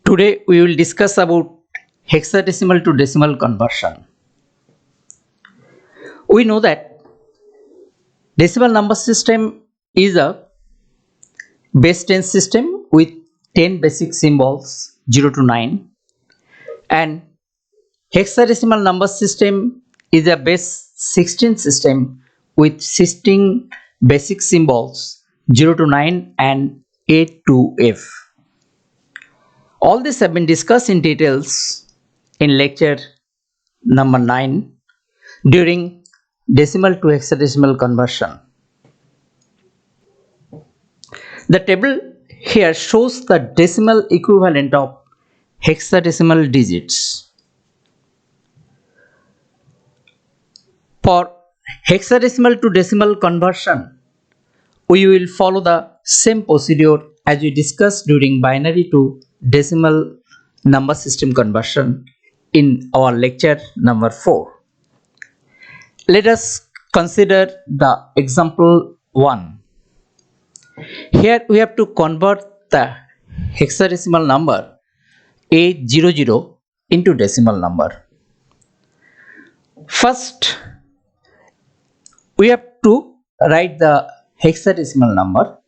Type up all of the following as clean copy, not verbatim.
Today we will discuss about hexadecimal to decimal conversion. We know that decimal number system is a base 10 system with 10 basic symbols 0 to 9, and hexadecimal number system is a base 16 system with 16 basic symbols 0 to 9 and A to F. All these have been discussed in details in lecture number 9 during decimal to hexadecimal conversion. The table here shows the decimal equivalent of hexadecimal digits. For hexadecimal to decimal conversion, we will follow the same procedure as we discussed during binary to decimal number system conversion in our lecture number 4. Let us consider the example 1. Here we have to convert the hexadecimal number A00 into decimal number. First, we have to write the hexadecimal number,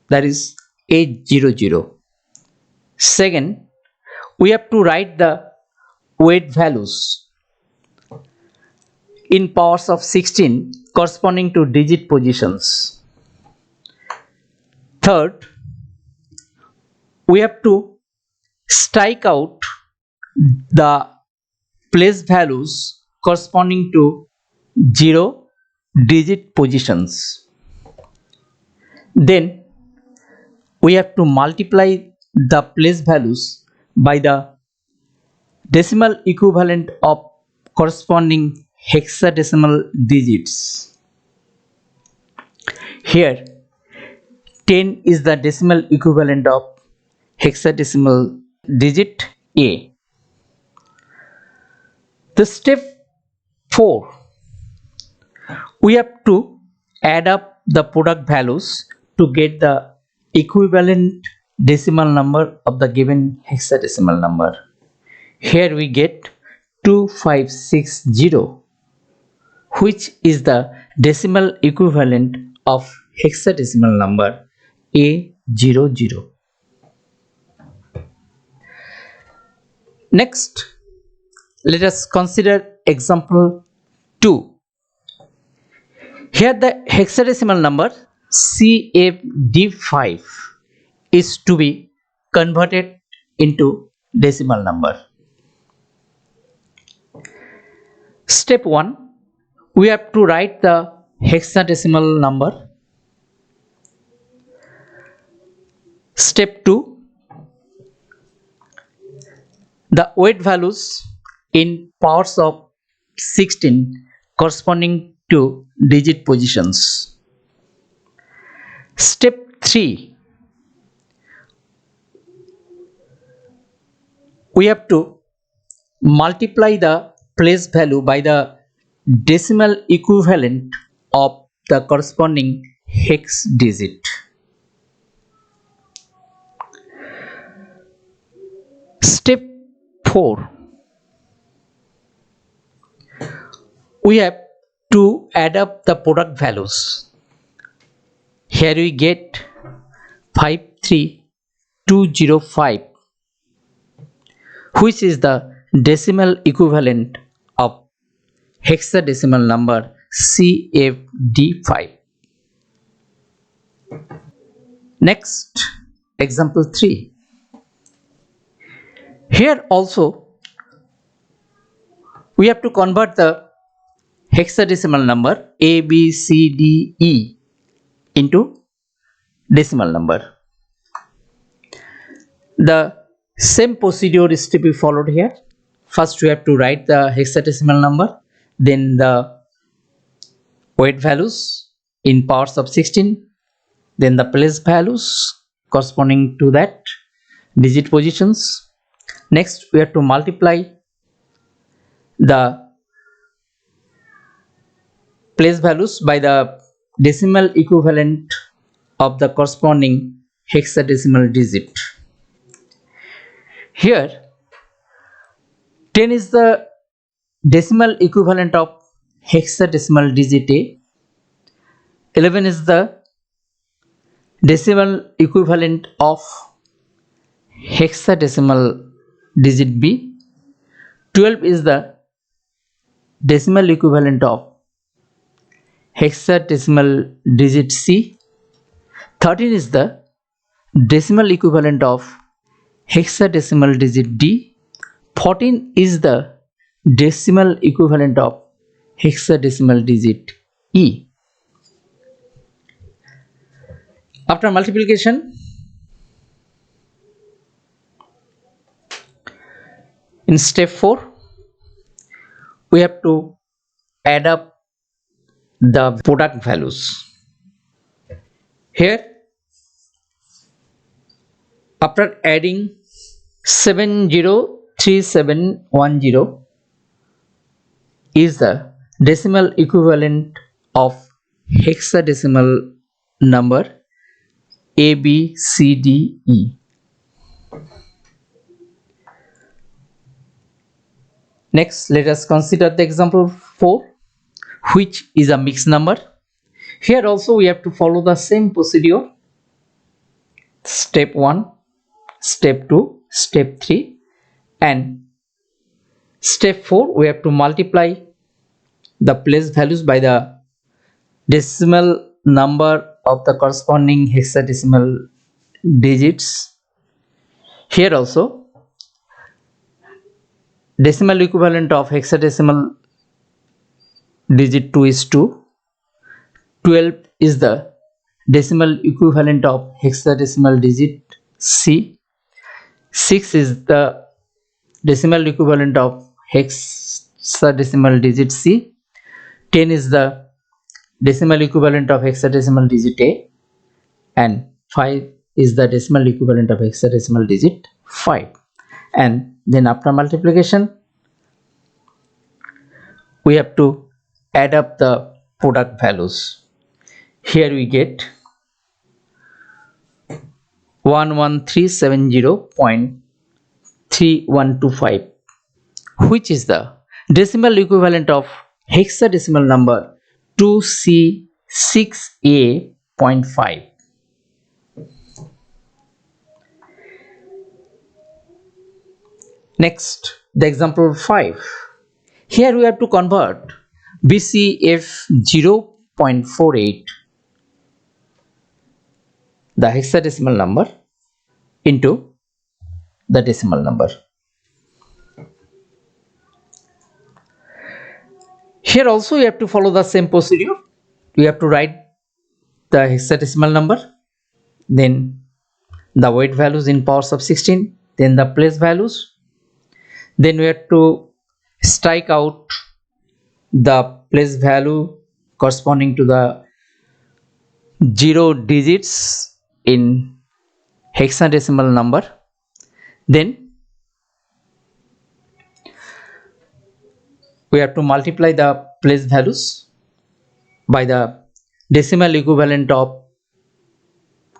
that is A00. Second, we have to write the weight values in powers of 16 corresponding to digit positions. Third, we have to strike out the place values corresponding to 0 digit positions. Then we have to multiply the place values by the decimal equivalent of corresponding hexadecimal digits. Here 10 is the decimal equivalent of hexadecimal digit A. The step 4, we have to add up the product values to get the equivalent decimal number of the given hexadecimal number. Here we get 2560, which is the decimal equivalent of hexadecimal number A00. Next, let us consider example 2. Here the hexadecimal number CFD5 is to be converted into decimal number. Step 1, we have to write the hexadecimal number. Step 2, the weight values in powers of 16 corresponding to digit positions. Step 3, we have to multiply the place value by the decimal equivalent of the corresponding hex digit. Step 4, we have to add up the product values. Here we get 53205, which is the decimal equivalent of hexadecimal number CFD5. Next, example 3. Here also we have to convert the hexadecimal number ABCDE into decimal number. The same procedure is to be followed here. First we have to write the hexadecimal number, then the weight values in powers of 16, then the place values corresponding to that digit positions. Next we have to multiply the place values by the decimal equivalent of the corresponding hexadecimal digit. Here 10 is the decimal equivalent of hexadecimal digit A, 11 is the decimal equivalent of hexadecimal digit B, 12 is the decimal equivalent of hexadecimal digit C, 13 is the decimal equivalent of hexadecimal digit D, 14 is the decimal equivalent of hexadecimal digit E. After multiplication, in step 4, we have to add up the product values. Here, after adding 703710 is the decimal equivalent of hexadecimal number A, B, C, D, E. Next, let us consider the example 4, which is a mixed number. Here also we have to follow the same procedure. Step 1, step 2, step 3, and step 4 we have to multiply the place values by the decimal number of the corresponding hexadecimal digits. Here also decimal equivalent of hexadecimal digit 2 is 2, 12 is the decimal equivalent of hexadecimal digit C, 6 is the decimal equivalent of hexadecimal digit C, 10 is the decimal equivalent of hexadecimal digit A, and 5 is the decimal equivalent of hexadecimal digit 5. And then after multiplication, we have to add up the product values. Here we get 11370.3125, which is the decimal equivalent of hexadecimal number 2C6A.5. Next, the example 5. Here we have to convert BCF 0.48, the hexadecimal number, into the decimal number. Here also you have to follow the same procedure. We have to write the hexadecimal number, then the weight values in powers of 16, then the place values. Then we have to strike out the place value corresponding to the 0 digits in hexadecimal number. Then we have to multiply the place values by the decimal equivalent of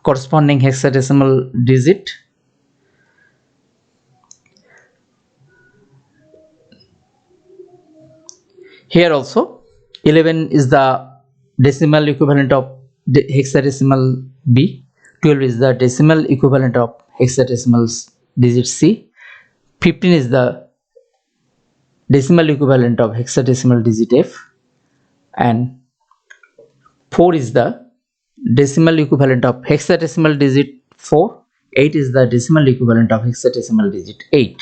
corresponding hexadecimal digit. Here also 11 is the decimal equivalent of hexadecimal B, 12 is the decimal equivalent of hexadecimal digit C, 15 is the decimal equivalent of hexadecimal digit F, and 4 is the decimal equivalent of hexadecimal digit 4, 8 is the decimal equivalent of hexadecimal digit 8.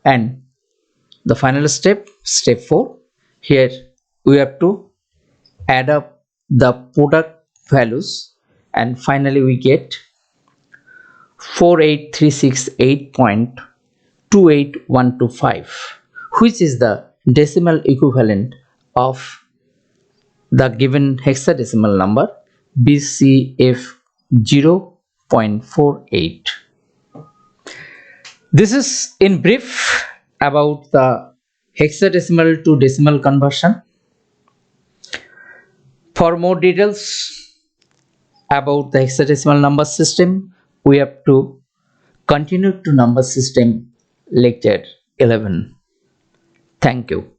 And the final step, step 4, here we have to add up the product values, and finally we get 48368.28125, which is the decimal equivalent of the given hexadecimal number BCF 0.48. This is in brief about the hexadecimal to decimal conversion. For more details about the hexadecimal number system, we have to continue to number system lecture 11. Thank you.